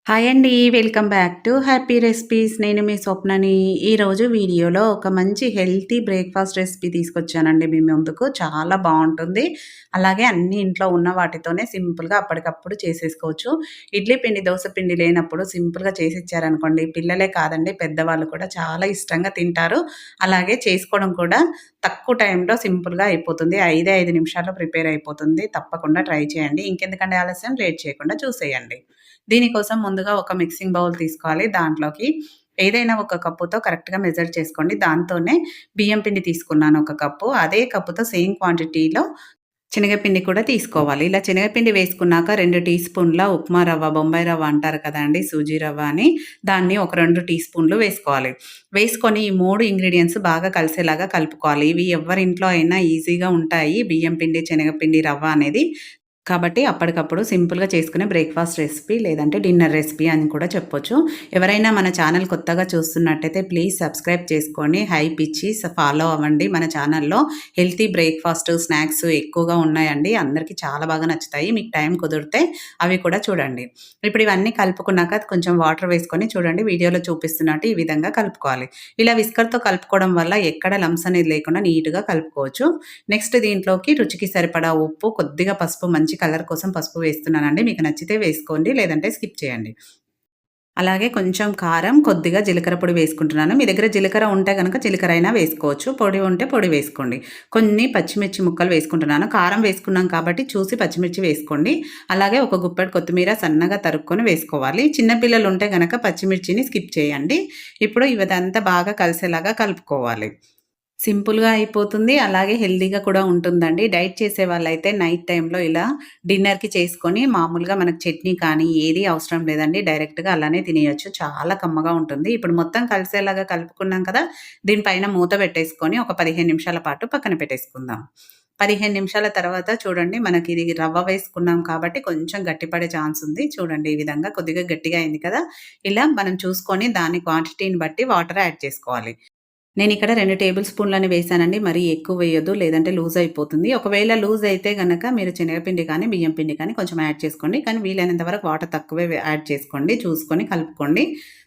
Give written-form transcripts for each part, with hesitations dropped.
Hi అండి. Welcome back to happy recipes. నేను మీ స్వప్నని. ఈరోజు వీడియోలో ఒక మంచి హెల్తీ బ్రేక్‌ఫాస్ట్ రెసిపీ తీసుకొచ్చానండి మీ ముందుకు. చాలా బావుంటుంది. అలాగే అన్నీ ఇంట్లో ఉన్న వాటితోనే సింపుల్‌గా అప్పటికప్పుడు చేసేసుకోవచ్చు. ఇడ్లీ పిండి, దోస పిండి లేనప్పుడు సింపుల్‌గా చేసిచ్చారనుకోండి, పిల్లలే కాదండి పెద్దవాళ్ళు కూడా చాలా ఇష్టంగా తింటారు. అలాగే చేసుకోవడం కూడా తక్కువ టైంలో సింపుల్‌గా అయిపోతుంది. 5 నిమిషాల్లో ప్రిపేర్ అయిపోతుంది. తప్పకుండా ట్రై చేయండి. ఇంకెందుకండి ఆలస్యం, లేట్ చేయకుండా చూసేయండి. దీనికోసం ముందుగా ఒక మిక్సింగ్ బౌల్ తీసుకోవాలి. దాంట్లోకి ఏదైనా ఒక కప్పుతో కరెక్ట్‌గా మెజర్ చేసుకోండి. దాంతోనే బియ్యం పిండి తీసుకున్నాను ఒక కప్పు. అదే కప్పుతో సేమ్ క్వాంటిటీలో శనగపిండి కూడా తీసుకోవాలి. ఇలా శనగపిండి వేసుకున్నాక 2 టీ స్పూన్ల ఉప్మా రవ్వ, బొంబాయి రవ్వ అంటారు కదండీ! సూజీ రవ్వ అని. దాన్ని ఒక 2 టీ స్పూన్లు వేసుకోవాలి. వేసుకొని ఈ 3 ఇంగ్రీడియెంట్స్ బాగా కలిసేలాగా కలుపుకోవాలి. ఇవి ఎవరింట్లో అయినా ఈజీగా ఉంటాయి. బియ్యం పిండి, శనగపిండి, రవ్వ అనేది. కాబట్టి అప్పటికప్పుడు సింపుల్‌గా చేసుకునే బ్రేక్‌ఫాస్ట్ రెసిపీ లేదంటే డిన్నర్ రెసిపీ అని కూడా చెప్పొచ్చు. ఎవరైనా మన ఛానల్ కొత్తగా చూస్తున్నట్టయితే ప్లీజ్ సబ్స్క్రైబ్ చేసుకొని హైప్ ఇచ్చి ఫాలో అవ్వండి. మన ఛానల్‌లో హెల్తీ బ్రేక్‌ఫాస్ట్, స్నాక్స్ ఎక్కువగా ఉన్నాయండి. అందరికీ చాలా బాగా నచ్చుతాయి. మీకు టైం కుదిరితే అవి కూడా చూడండి. ఇప్పుడు ఇవన్నీ కలుపుకున్నాక కొంచెం వాటర్ వేసుకొని చూడండి వీడియోలో చూపిస్తున్నట్టు ఈ విధంగా కలుపుకోవాలి. ఇలా విస్కర్‌తో కలుపుకోవడం వల్ల ఎక్కడ లంప్స్ అనేది లేకుండా నీట్‌గా కలుపుకోవచ్చు. నెక్స్ట్ దీంట్లోకి రుచికి సరిపడా ఉప్పు, కొద్దిగా పసుపు మంచి కలర్ కోసం పసుపు వేస్తున్నానండి. మీకు నచ్చితే వేసుకోండి. లేదంటే స్కిప్ చేయండి. అలాగే కొంచెం కారం, కొద్దిగా జీలకర్ర పొడి వేసుకుంటున్నాను. మీ దగ్గర జీలకర్ర ఉంటే గనక జీలకర్ర అయినా వేసుకోవచ్చు. పొడి ఉంటే పొడి వేసుకోండి. కొన్ని పచ్చిమిర్చి ముక్కలు వేసుకుంటున్నాను. కారం వేసుకున్నాం కాబట్టి చూసి పచ్చిమిర్చి వేసుకోండి. అలాగే ఒక గుప్పెడు కొత్తిమీర సన్నగా తరుక్కొని వేసుకోవాలి. చిన్న పిల్లలు ఉంటే గనక పచ్చిమిర్చిని స్కిప్ చేయండి. ఇప్పుడు ఇదంతా బాగా కలిసేలాగా కలుపుకోవాలి. సింపుల్‌గా అయిపోతుంది. అలాగే హెల్తీగా కూడా ఉంటుందండి. డైట్ చేసే వాళ్ళైతే నైట్ టైమ్‌లో ఇలా డిన్నర్‌కి చేసుకొని మామూలుగా మనకు చట్నీ కానీ ఏది అవసరం లేదండి. డైరెక్ట్‌గా అలానే తినేయొచ్చు. చాలా కమ్మగా ఉంటుంది. ఇప్పుడు మొత్తం కలిసేలాగా కలుపుకున్నాం కదా! దీనిపైన మూత పెట్టేసుకొని ఒక 15 నిమిషాల పాటు పక్కన పెట్టేసుకుందాం. 15 నిమిషాల తర్వాత చూడండి మనకి ఇది రవ్వ వేసుకున్నాం కాబట్టి కొంచెం గట్టిపడే ఛాన్స్ ఉంది. చూడండి ఈ విధంగా కొద్దిగా గట్టిగా అయింది కదా! ఇలా మనం చూసుకొని దాని క్వాంటిటీని బట్టి వాటర్ యాడ్ చేసుకోవాలి. నేనిక్కడ 2 టేబుల్ స్పూన్లని వేశానండి. మరీ ఎక్కువ వేయొద్దు. లేదంటే లూజ్ అయిపోతుంది. ఒకవేళ లూజ్ అయితే గనక మీరు శనగపిండి కానీ, బియ్యం పిండి కానీ కొంచెం యాడ్ చేసుకోండి. కానీ వీలైనంత వరకు వాటర్ తక్కువే యాడ్ చేసుకోండి. చూసుకొని కలుపుకోండి.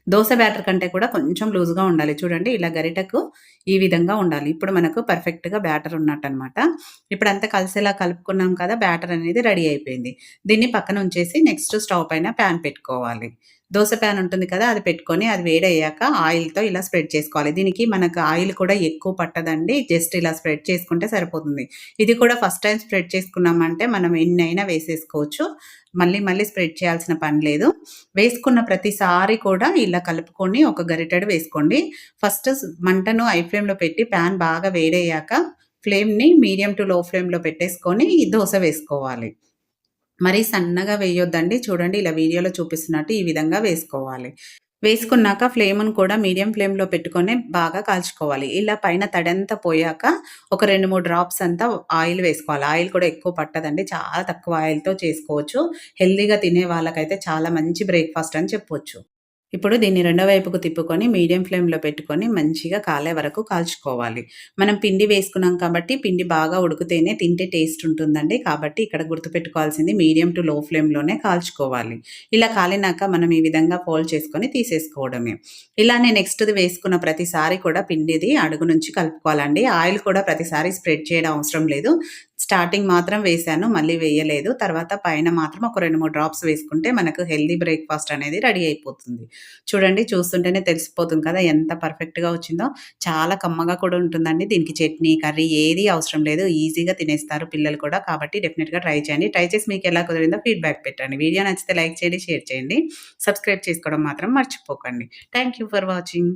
దోస బ్యాటర్ కంటే కూడా కొంచెం లూజ్‌గా ఉండాలి. చూడండి ఇలా గరిటెకు ఈ విధంగా ఉండాలి. ఇప్పుడు మనకు పర్ఫెక్ట్‌గా బ్యాటర్ ఉన్నట్టనమాట. ఇప్పుడంతా కలిసేలా కలుపుకున్నాం కదా! బ్యాటర్ అనేది రెడీ అయిపోయింది. దీన్ని పక్కన ఉంచేసి నెక్స్ట్ స్టవ్ పైన పాన్ పెట్టుకోవాలి. దోస పాన్ ఉంటుంది కదా! అది పెట్టుకొని అది వేడయ్యాక ఆయిల్‌తో ఇలా స్ప్రెడ్ చేసుకోవాలి. దీనికి మనకు ఆయిల్ కూడా ఎక్కువ పట్టదండి. జస్ట్ ఇలా స్ప్రెడ్ చేసుకుంటే సరిపోతుంది. ఇది కూడా ఫస్ట్ టైమ్ స్ప్రెడ్ చేసుకున్నామంటే మనం ఎన్నైనా వేసేసుకోవచ్చు. మళ్ళీ మళ్ళీ స్ప్రెడ్ చేయాల్సిన పని లేదు. వేసుకున్న ప్రతిసారి కూడా ఇలా కలుపుకొని ఒక గరిటెడు వేసుకోండి. ఫస్ట్ మంటను హై ఫ్లేమ్‌లో పెట్టి పాన్ బాగా వేడయ్యాక ఫ్లేమ్‌ని మీడియం టు లో ఫ్లేమ్‌లో పెట్టేసుకొని ఈ దోస వేసుకోవాలి. మరీ సన్నగా వేయొద్దండి. చూడండి ఇలా వీడియోలో చూపిస్తున్నట్టు ఈ విధంగా వేసుకోవాలి. వేసుకున్నాక ఫ్లేమును కూడా మీడియం ఫ్లేమ్‌లో పెట్టుకొని బాగా కాల్చుకోవాలి. ఇలా పైన తడంతా పోయాక ఒక 2, 3 డ్రాప్స్ అంతా ఆయిల్ వేసుకోవాలి. ఆయిల్ కూడా ఎక్కువ పట్టదండి. చాలా తక్కువ ఆయిల్‌తో చేసుకోవచ్చు. హెల్తీగా తినే వాళ్ళకైతే చాలా మంచి బ్రేక్‌ఫాస్ట్ అని చెప్పొచ్చు. ఇప్పుడు దీన్ని రెండో వైపుకు తిప్పుకొని మీడియం ఫ్లేమ్‌లో పెట్టుకొని మంచిగా కాలే వరకు కాల్చుకోవాలి. మనం పిండి వేసుకున్నాం కాబట్టి పిండి బాగా ఉడికితేనే తింటే టేస్ట్ ఉంటుందండి. కాబట్టి ఇక్కడ గుర్తుపెట్టుకోవాల్సింది మీడియం టు లో ఫ్లేమ్‌లోనే కాల్చుకోవాలి. ఇలా కాలినాక మనం ఈ విధంగా ఫోల్డ్ చేసుకొని తీసేసుకోవడమే. ఇలానే నెక్స్ట్‌ది వేసుకున్న ప్రతిసారి కూడా పిండిది అడుగు నుంచి కలుపుకోవాలండి. ఆయిల్ కూడా ప్రతిసారి స్ప్రెడ్ చేయడం అవసరం లేదు. స్టార్టింగ్ మాత్రం వేశాను. మళ్ళీ వేయలేదు. తర్వాత పైన మాత్రం ఒక 2, 3 డ్రాప్స్ వేసుకుంటే మనకు హెల్తీ బ్రేక్‌ఫాస్ట్ అనేది రెడీ అయిపోతుంది. చూడండి చూస్తుంటేనే తెలిసిపోతుంది కదా! ఎంత పర్ఫెక్ట్‌గా వచ్చిందో. చాలా కమ్మగా కూడా ఉంటుందండి. దీనికి చట్నీ, కర్రీ ఏది అవసరం లేదు. ఈజీగా తినేస్తారు పిల్లలు కూడా. కాబట్టి డెఫినిట్‌గా ట్రై చేయండి. ట్రై చేసి మీకెలా కుదిరిందో ఫీడ్‌బ్యాక్ పెట్టండి. వీడియో నచ్చితే లైక్ చేయండి, షేర్ చేయండి. సబ్స్క్రైబ్ చేసుకోవడం మాత్రం మర్చిపోకండి. Thank you for watching.